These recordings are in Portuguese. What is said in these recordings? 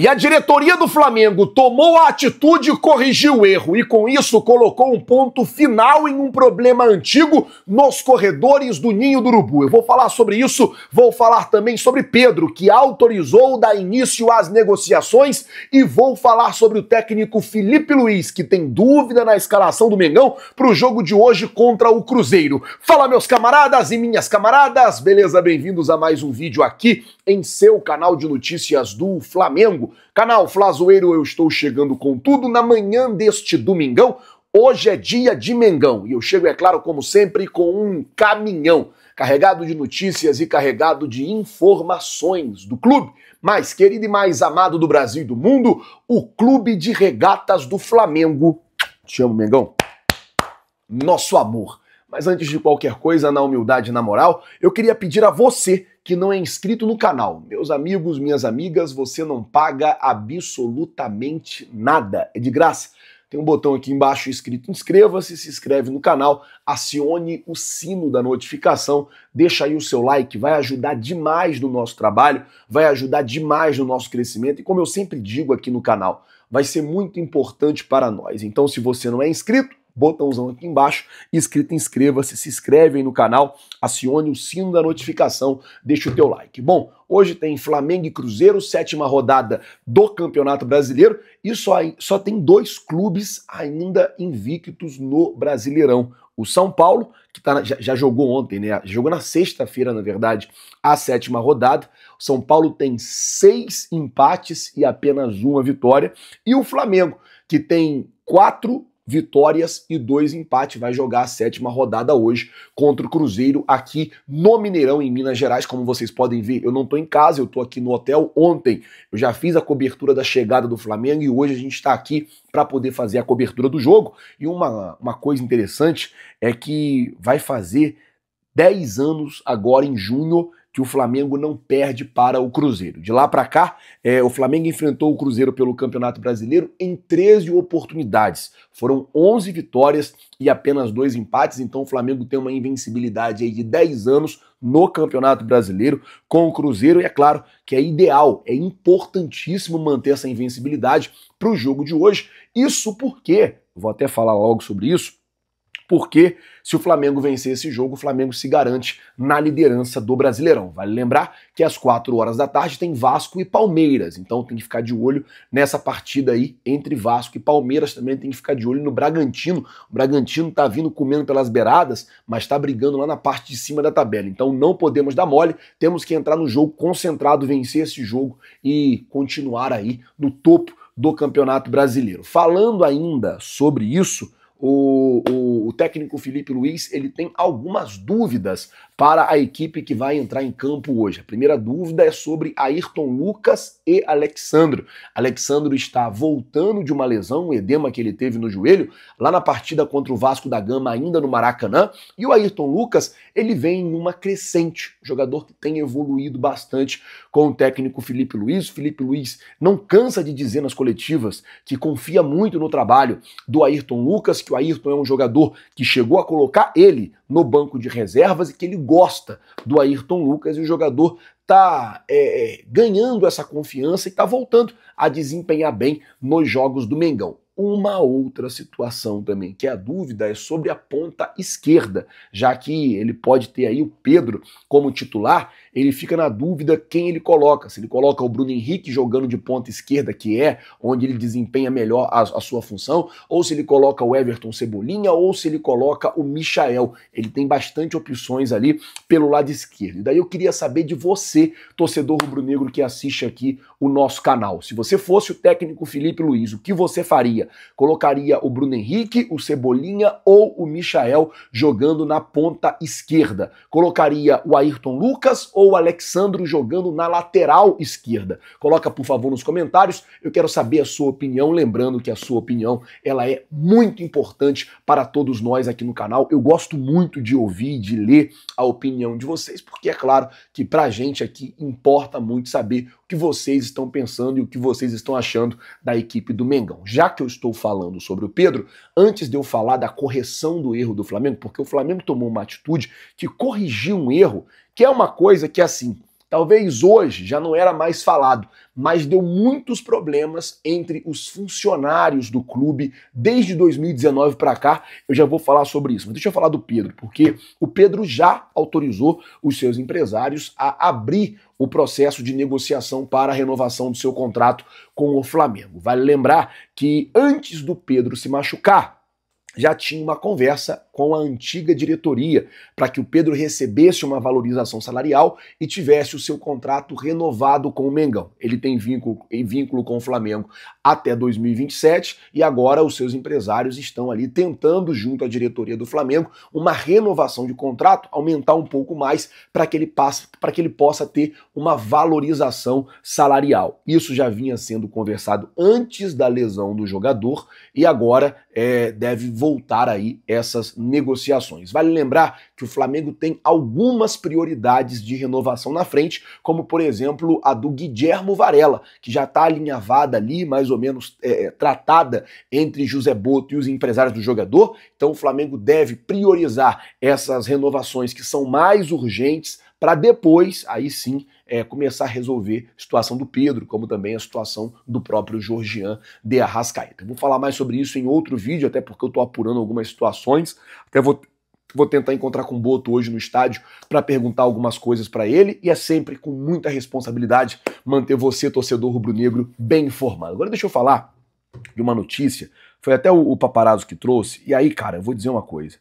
E a diretoria do Flamengo tomou a atitude e corrigiu o erro, e com isso colocou um ponto final em um problema antigo nos corredores do Ninho do Urubu. Eu vou falar sobre isso, vou falar também sobre Pedro, que autorizou dar início às negociações, e vou falar sobre o técnico Felipe Luiz, que tem dúvida na escalação do Mengão para o jogo de hoje contra o Cruzeiro. Fala, meus camaradas e minhas camaradas, beleza? Bem-vindos a mais um vídeo aqui em seu canal de notícias do Flamengo. Canal Flazoeiro, eu estou chegando com tudo na manhã deste domingão. Hoje é dia de Mengão e eu chego, é claro, como sempre, com um caminhão carregado de notícias e carregado de informações do clube mais querido e mais amado do Brasil e do mundo, o Clube de Regatas do Flamengo. Te amo, Mengão. Nosso amor. Mas antes de qualquer coisa, na humildade e na moral, eu queria pedir a você que não é inscrito no canal. Meus amigos, minhas amigas, você não paga absolutamente nada. É de graça. Tem um botão aqui embaixo escrito inscreva-se, se inscreve no canal, acione o sino da notificação, deixa aí o seu like, vai ajudar demais no nosso trabalho, vai ajudar demais no nosso crescimento e, como eu sempre digo aqui no canal, vai ser muito importante para nós. Então, se você não é inscrito, botãozão aqui embaixo, escrito inscreva-se, se inscreve aí no canal, acione o sino da notificação, deixa o teu like. Bom, hoje tem Flamengo e Cruzeiro, 7ª rodada do Campeonato Brasileiro, e só tem dois clubes ainda invictos no Brasileirão. O São Paulo, que já jogou ontem, né? Jogou na sexta-feira, na verdade, a 7ª rodada. O São Paulo tem 6 empates e apenas 1 vitória. E o Flamengo, que tem 4 vitórias e 2 empates, vai jogar a 7ª rodada hoje contra o Cruzeiro aqui no Mineirão, em Minas Gerais. Como vocês podem ver, eu não tô em casa, eu tô aqui no hotel. Ontem eu já fiz a cobertura da chegada do Flamengo e hoje a gente está aqui para poder fazer a cobertura do jogo. E uma coisa interessante é que vai fazer 10 anos agora em junho que o Flamengo não perde para o Cruzeiro. De lá para cá, o Flamengo enfrentou o Cruzeiro pelo Campeonato Brasileiro em 13 oportunidades. Foram 11 vitórias e apenas 2 empates, então o Flamengo tem uma invencibilidade aí de 10 anos no Campeonato Brasileiro com o Cruzeiro, e é claro que é ideal, é importantíssimo manter essa invencibilidade para o jogo de hoje. Isso porque, vou até falar logo sobre isso, porque se o Flamengo vencer esse jogo, o Flamengo se garante na liderança do Brasileirão. Vale lembrar que às 4 horas da tarde tem Vasco e Palmeiras, então tem que ficar de olho nessa partida aí entre Vasco e Palmeiras. Também tem que ficar de olho no Bragantino. O Bragantino tá vindo comendo pelas beiradas, mas tá brigando lá na parte de cima da tabela. Então não podemos dar mole, temos que entrar no jogo concentrado, vencer esse jogo e continuar aí no topo do Campeonato Brasileiro. Falando ainda sobre isso, o técnico Felipe Luiz, ele tem algumas dúvidas para a equipe que vai entrar em campo hoje. A primeira dúvida é sobre Ayrton Lucas e Alexandro. Alexandro está voltando de uma lesão, um edema que ele teve no joelho, lá na partida contra o Vasco da Gama, ainda no Maracanã, e o Ayrton Lucas, ele vem numa crescente, jogador que tem evoluído bastante com o técnico Felipe Luiz. O Felipe Luiz não cansa de dizer nas coletivas que confia muito no trabalho do Ayrton Lucas, que o Ayrton é um jogador que chegou a colocar ele no banco de reservas e que ele gosta do Ayrton Lucas, e o jogador está ganhando essa confiança e está voltando a desempenhar bem nos jogos do Mengão. Uma outra situação também, que a dúvida é sobre a ponta esquerda, já que ele pode ter aí o Pedro como titular, ele fica na dúvida quem ele coloca. Se ele coloca o Bruno Henrique jogando de ponta esquerda, que é onde ele desempenha melhor a sua função, ou se ele coloca o Everton Cebolinha, ou se ele coloca o Michael. Ele tem bastante opções ali pelo lado esquerdo. E daí eu queria saber de você, torcedor rubro-negro que assiste aqui o nosso canal. Se você fosse o técnico Felipe Luiz, o que você faria? Colocaria o Bruno Henrique, o Cebolinha ou o Michael jogando na ponta esquerda? Colocaria o Ayrton Lucas ou o Alexandro jogando na lateral esquerda? Coloca, por favor, nos comentários. Eu quero saber a sua opinião, lembrando que a sua opinião ela é muito importante para todos nós aqui no canal. Eu gosto muito de ouvir, de ler a opinião de vocês, porque é claro que pra gente aqui importa muito saber o que vocês estão pensando e o que vocês estão achando da equipe do Mengão. Já que eu estou falando sobre o Pedro, antes de eu falar da correção do erro do Flamengo, porque o Flamengo tomou uma atitude que corrigiu um erro, que é uma coisa que, assim, talvez hoje já não era mais falado, mas deu muitos problemas entre os funcionários do clube desde 2019 para cá. Eu já vou falar sobre isso, mas deixa eu falar do Pedro, porque o Pedro já autorizou os seus empresários a abrir o processo de negociação para a renovação do seu contrato com o Flamengo. Vale lembrar que antes do Pedro se machucar, já tinha uma conversa com a antiga diretoria para que o Pedro recebesse uma valorização salarial e tivesse o seu contrato renovado com o Mengão. Ele tem vínculo com o Flamengo até 2027 e agora os seus empresários estão ali tentando, junto à diretoria do Flamengo, uma renovação de contrato, aumentar um pouco mais para que ele possa ter uma valorização salarial. Isso já vinha sendo conversado antes da lesão do jogador e agora deve voltar aí essas negociações. Vale lembrar que o Flamengo tem algumas prioridades de renovação na frente, como por exemplo a do Guilhermo Varela, que já está alinhavada ali, mais ou menos tratada entre José Botto e os empresários do jogador. Então o Flamengo deve priorizar essas renovações que são mais urgentes para depois, aí sim, começar a resolver a situação do Pedro, como também a situação do próprio Georgian de Arrascaeta. Vou falar mais sobre isso em outro vídeo, até porque eu estou apurando algumas situações, até vou tentar encontrar com o Botto hoje no estádio para perguntar algumas coisas para ele, e é sempre com muita responsabilidade manter você, torcedor rubro-negro, bem informado. Agora deixa eu falar de uma notícia, foi até o Paparazzo que trouxe, e aí, cara, eu vou dizer uma coisa.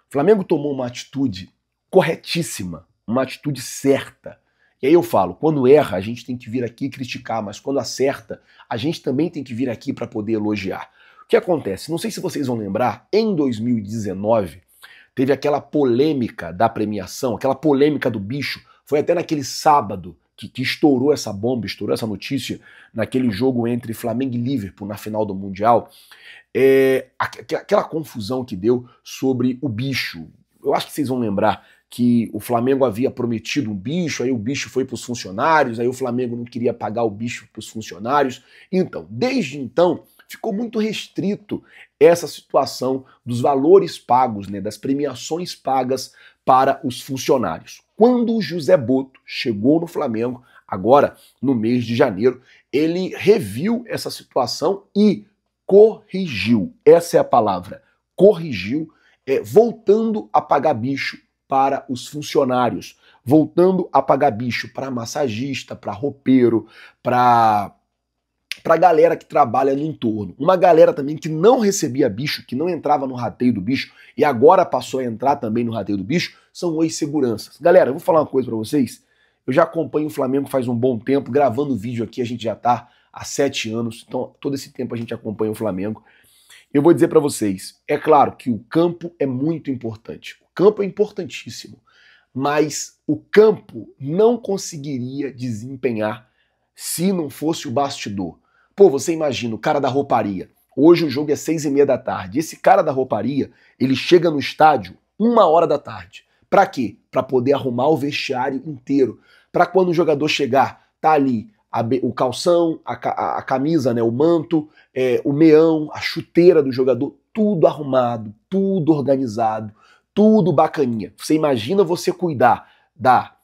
O Flamengo tomou uma atitude corretíssima, uma atitude certa. E aí eu falo, quando erra, a gente tem que vir aqui criticar, mas quando acerta, a gente também tem que vir aqui para poder elogiar. O que acontece? Não sei se vocês vão lembrar, em 2019, teve aquela polêmica da premiação, aquela polêmica do bicho, foi até naquele sábado que estourou essa bomba, estourou essa notícia, naquele jogo entre Flamengo e Liverpool na final do Mundial, aquela confusão que deu sobre o bicho. Eu acho que vocês vão lembrar que o Flamengo havia prometido um bicho, aí o bicho foi para os funcionários, aí o Flamengo não queria pagar o bicho para os funcionários. Então, desde então, ficou muito restrito essa situação dos valores pagos, né, das premiações pagas para os funcionários. Quando o José Botto chegou no Flamengo, agora no mês de janeiro, ele reviu essa situação e corrigiu. Essa é a palavra, corrigiu, voltando a pagar bicho para os funcionários, voltando a pagar bicho para massagista, para roupeiro, para galera que trabalha no entorno. Uma galera também que não recebia bicho, que não entrava no rateio do bicho e agora passou a entrar também no rateio do bicho, são os seguranças. Galera, eu vou falar uma coisa para vocês. Eu já acompanho o Flamengo faz um bom tempo, gravando vídeo aqui, a gente já tá há 7 anos, então todo esse tempo a gente acompanha o Flamengo. Eu vou dizer para vocês, é claro que o campo é muito importante. O campo é importantíssimo, mas o campo não conseguiria desempenhar se não fosse o bastidor. Pô, você imagina o cara da rouparia. Hoje o jogo é 6h30 da tarde. Esse cara da rouparia, ele chega no estádio 1h da tarde. Pra quê? Pra poder arrumar o vestiário inteiro. Pra quando o jogador chegar, tá ali o calção, a camisa, né, o manto, o meião, a chuteira do jogador, tudo arrumado, tudo organizado, tudo bacaninha. Você imagina você cuidar da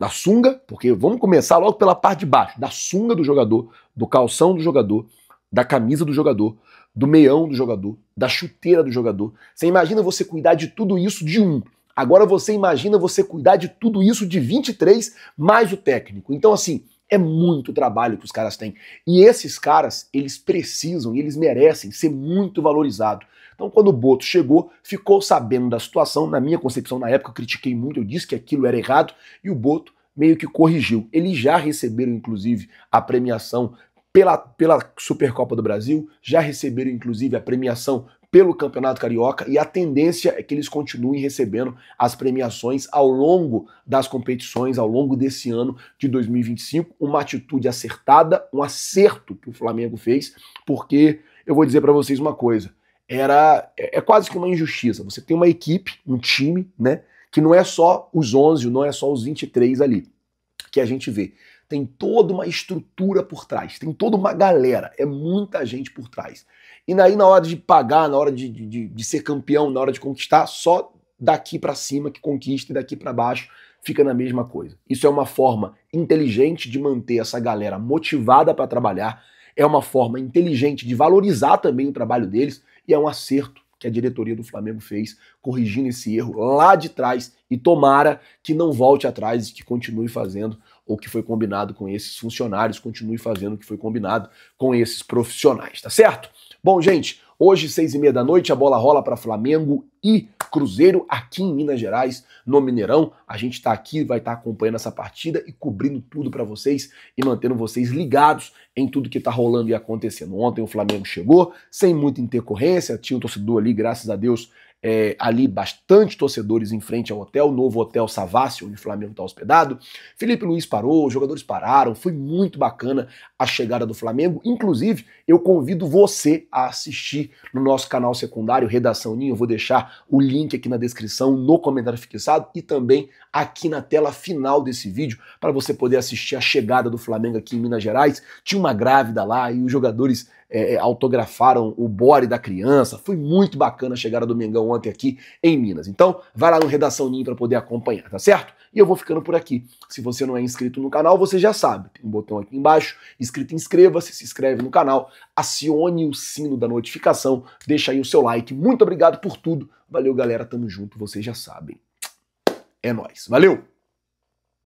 sunga, porque vamos começar logo pela parte de baixo, da sunga do jogador, do calção do jogador, da camisa do jogador, do meião do jogador, da chuteira do jogador. Você imagina você cuidar de tudo isso de um. Agora você imagina você cuidar de tudo isso de 23 mais o técnico. Então assim, é muito trabalho que os caras têm. E esses caras, eles precisam e eles merecem ser muito valorizados. Então, quando o Botto chegou, ficou sabendo da situação. Na minha concepção, na época, eu critiquei muito, eu disse que aquilo era errado, e o Botto meio que corrigiu. Eles já receberam, inclusive, a premiação pela Supercopa do Brasil, já receberam, inclusive, a premiação pelo Campeonato Carioca, e a tendência é que eles continuem recebendo as premiações ao longo das competições, ao longo desse ano de 2025. Uma atitude acertada, um acerto que o Flamengo fez, porque eu vou dizer para vocês uma coisa, é quase que uma injustiça. Você tem uma equipe, um time, né, que não é só os 11, não é só os 23 ali, que a gente vê. Tem toda uma estrutura por trás, tem toda uma galera, é muita gente por trás. E aí na hora de pagar, na hora de ser campeão, na hora de conquistar, só daqui para cima que conquista e daqui para baixo fica na mesma coisa. Isso é uma forma inteligente de manter essa galera motivada para trabalhar, é uma forma inteligente de valorizar também o trabalho deles e é um acerto que a diretoria do Flamengo fez, corrigindo esse erro lá de trás e tomara que não volte atrás e que continue fazendo o que foi combinado com esses funcionários, continue fazendo o que foi combinado com esses profissionais, tá certo? Bom, gente, hoje, 6h30 da noite, a bola rola para Flamengo e Cruzeiro aqui em Minas Gerais, no Mineirão. A gente tá aqui, vai estar acompanhando essa partida e cobrindo tudo para vocês e mantendo vocês ligados em tudo que tá rolando e acontecendo. Ontem o Flamengo chegou sem muita intercorrência, tinha um torcedor ali, graças a Deus, ali bastante torcedores em frente ao hotel, o novo Hotel Savassi, onde o Flamengo está hospedado. Felipe Luiz parou, os jogadores pararam, foi muito bacana a chegada do Flamengo. Inclusive, eu convido você a assistir no nosso canal secundário, Redação Ninho. Eu vou deixar o link aqui na descrição, no comentário fixado e também aqui na tela final desse vídeo, para você poder assistir a chegada do Flamengo aqui em Minas Gerais. Tinha uma grávida lá e os jogadores autografaram o body da criança. Foi muito bacana a chegada do Mengão ontem aqui em Minas. Então, vai lá no Redação Ninho para poder acompanhar, tá certo? E eu vou ficando por aqui. Se você não é inscrito no canal, você já sabe. Tem um botão aqui embaixo, escrito inscreva-se, se inscreve no canal, acione o sino da notificação, deixa aí o seu like. Muito obrigado por tudo. Valeu, galera. Tamo junto, vocês já sabem. É nóis. Valeu!